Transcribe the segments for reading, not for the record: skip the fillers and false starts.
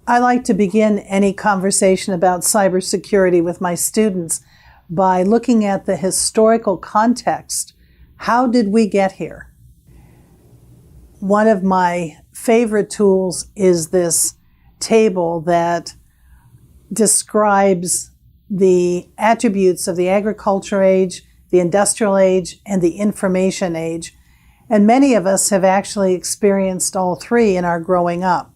I like to begin any conversation about cybersecurity with my students by looking at the historical context. How did we get here? One of my favorite tools is this table that describes the attributes of the agriculture age, the industrial age, and the information age. And many of us have actually experienced all three in our growing up.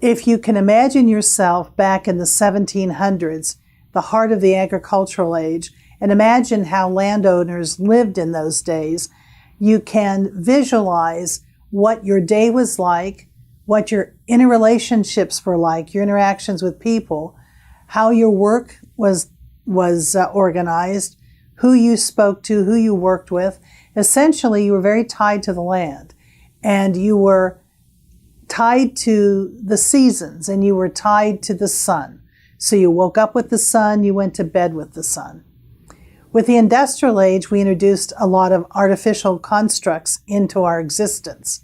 If you can imagine yourself back in the 1700s, the heart of the agricultural age, and imagine how landowners lived in those days, you can visualize what your day was like, what your interrelationships were like, your interactions with people, how your work was organized, who you spoke to, who you worked with. Essentially, you were very tied to the land, and you were tied to the seasons, and you were tied to the sun. So you woke up with the sun, you went to bed with the sun. With the industrial age, we introduced a lot of artificial constructs into our existence.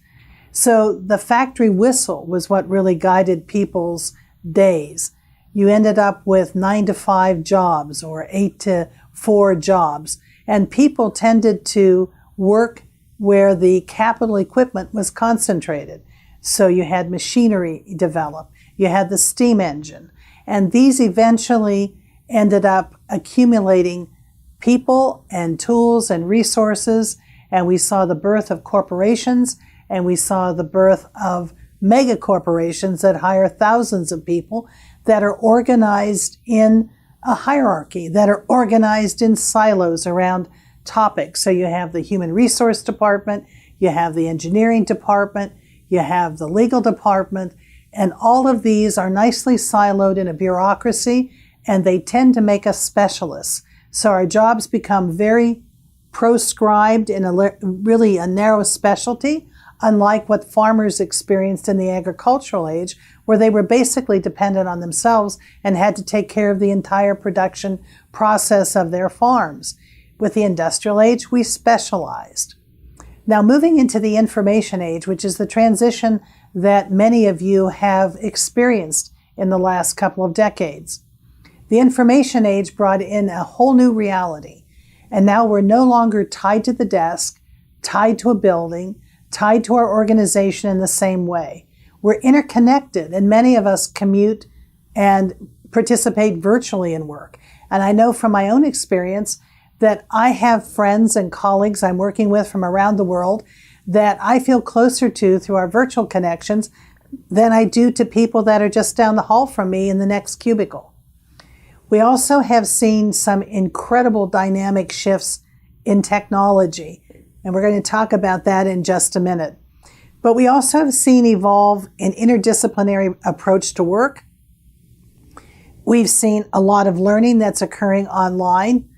So the factory whistle was what really guided people's days. You ended up with 9-to-5 jobs or 8-to-4 jobs, and people tended to work where the capital equipment was concentrated. So you had machinery develop, you had the steam engine, and these eventually ended up accumulating people and tools and resources, and we saw the birth of corporations, and we saw the birth of mega corporations that hire thousands of people that are organized in a hierarchy, that are organized in silos around topics. So you have the human resource department, you have the engineering department, you have the legal department, and all of these are nicely siloed in a bureaucracy, and they tend to make us specialists. So our jobs become very proscribed in really a narrow specialty, unlike what farmers experienced in the agricultural age, where they were basically dependent on themselves and had to take care of the entire production process of their farms. With the industrial age, we specialized. Now, moving into the information age, which is the transition that many of you have experienced in the last couple of decades. The information age brought in a whole new reality, and now we're no longer tied to the desk, tied to a building, tied to our organization in the same way. We're interconnected, and many of us commute and participate virtually in work. And I know from my own experience that I have friends and colleagues I'm working with from around the world that I feel closer to through our virtual connections than I do to people that are just down the hall from me in the next cubicle. We also have seen some incredible dynamic shifts in technology, and we're going to talk about that in just a minute. But we also have seen evolve an interdisciplinary approach to work. We've seen a lot of learning that's occurring online,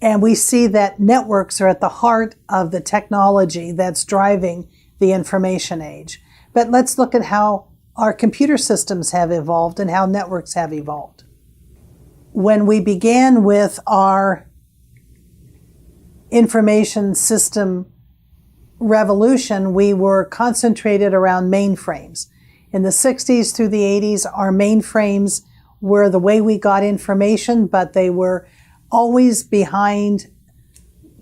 and we see that networks are at the heart of the technology that's driving the information age. But let's look at how our computer systems have evolved and how networks have evolved. When we began with our information system revolution, we were concentrated around mainframes. In the 60s through the 80s, our mainframes were the way we got information, but they were always behind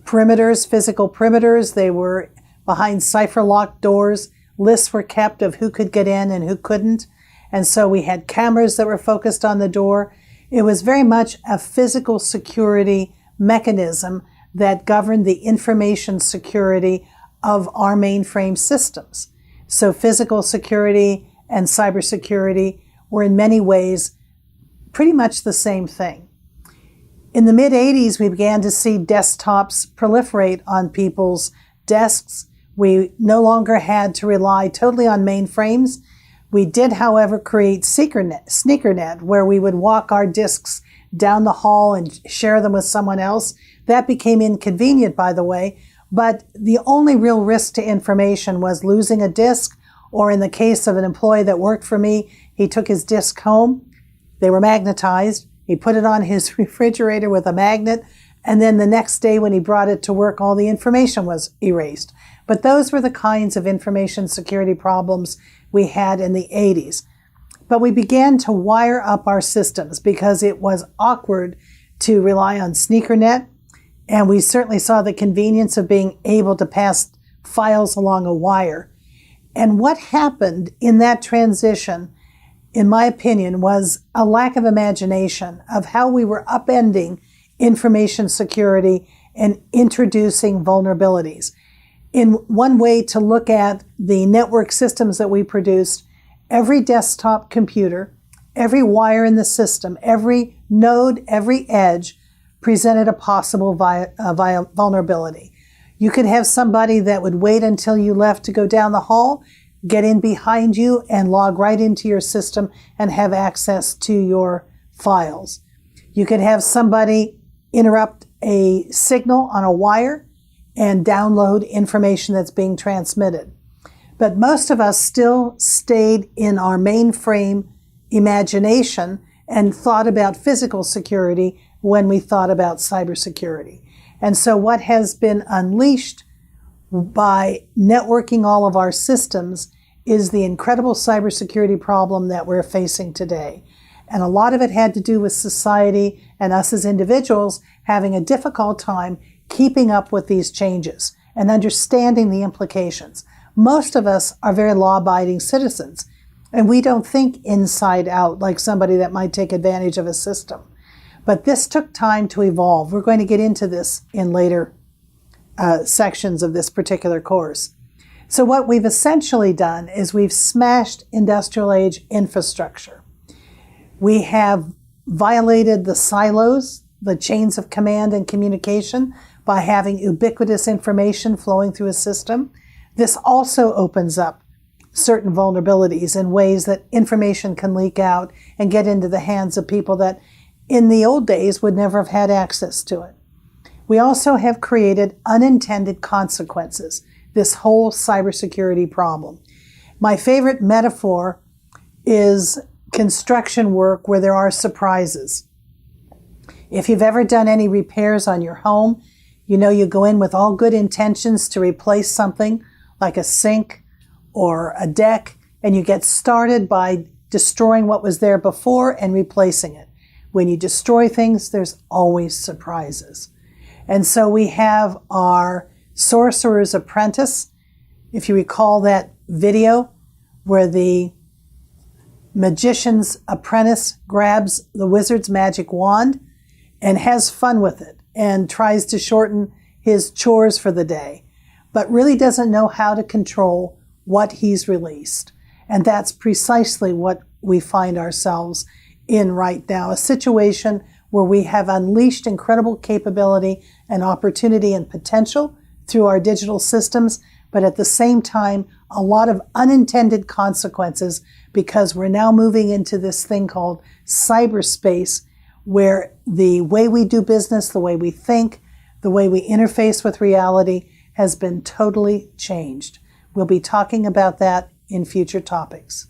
perimeters, physical perimeters. They were behind cipher-locked doors. Lists were kept of who could get in and who couldn't. And so we had cameras that were focused on the door. It was very much a physical security mechanism that governed the information security of our mainframe systems. So physical security and cybersecurity were in many ways pretty much the same thing. In the mid-80s, we began to see desktops proliferate on people's desks. We no longer had to rely totally on mainframes. We did, however, create sneakernet, where we would walk our disks down the hall and share them with someone else. That became inconvenient, by the way, but the only real risk to information was losing a disk, or in the case of an employee that worked for me, he took his disk home. They were magnetized. He put it on his refrigerator with a magnet, and then the next day when he brought it to work, all the information was erased. But those were the kinds of information security problems we had in the 80s. But we began to wire up our systems because it was awkward to rely on SneakerNet, and we certainly saw the convenience of being able to pass files along a wire. And what happened in that transition, in my opinion, was a lack of imagination of how we were upending information security and introducing vulnerabilities. In one way to look at the network systems that we produced, every desktop computer, every wire in the system, every node, every edge presented a possible vulnerability. You could have somebody that would wait until you left to go down the hall, get in behind you, and log right into your system and have access to your files. You could have somebody interrupt a signal on a wire and download information that's being transmitted. But most of us still stayed in our mainframe imagination and thought about physical security when we thought about cybersecurity. And so what has been unleashed by networking all of our systems is the incredible cybersecurity problem that we're facing today. And a lot of it had to do with society and us as individuals having a difficult time keeping up with these changes and understanding the implications. Most of us are very law-abiding citizens, and we don't think inside out like somebody that might take advantage of a system. But this took time to evolve. We're going to get into this in later sections of this particular course. So what we've essentially done is we've smashed industrial age infrastructure. We have violated the silos, the chains of command and communication, by having ubiquitous information flowing through a system. This also opens up certain vulnerabilities in ways that information can leak out and get into the hands of people that in the old days would never have had access to it. We also have created unintended consequences, this whole cybersecurity problem. My favorite metaphor is construction work where there are surprises. If you've ever done any repairs on your home, you know you go in with all good intentions to replace something like a sink or a deck, and you get started by destroying what was there before and replacing it. When you destroy things, there's always surprises. And so we have our Sorcerer's Apprentice. If you recall that video where the magician's apprentice grabs the wizard's magic wand and has fun with it and tries to shorten his chores for the day, but really doesn't know how to control what he's released. And that's precisely what we find ourselves in right now, a situation where we have unleashed incredible capability and opportunity and potential through our digital systems, but at the same time, a lot of unintended consequences because we're now moving into this thing called cyberspace, where the way we do business, the way we think, the way we interface with reality has been totally changed. We'll be talking about that in future topics.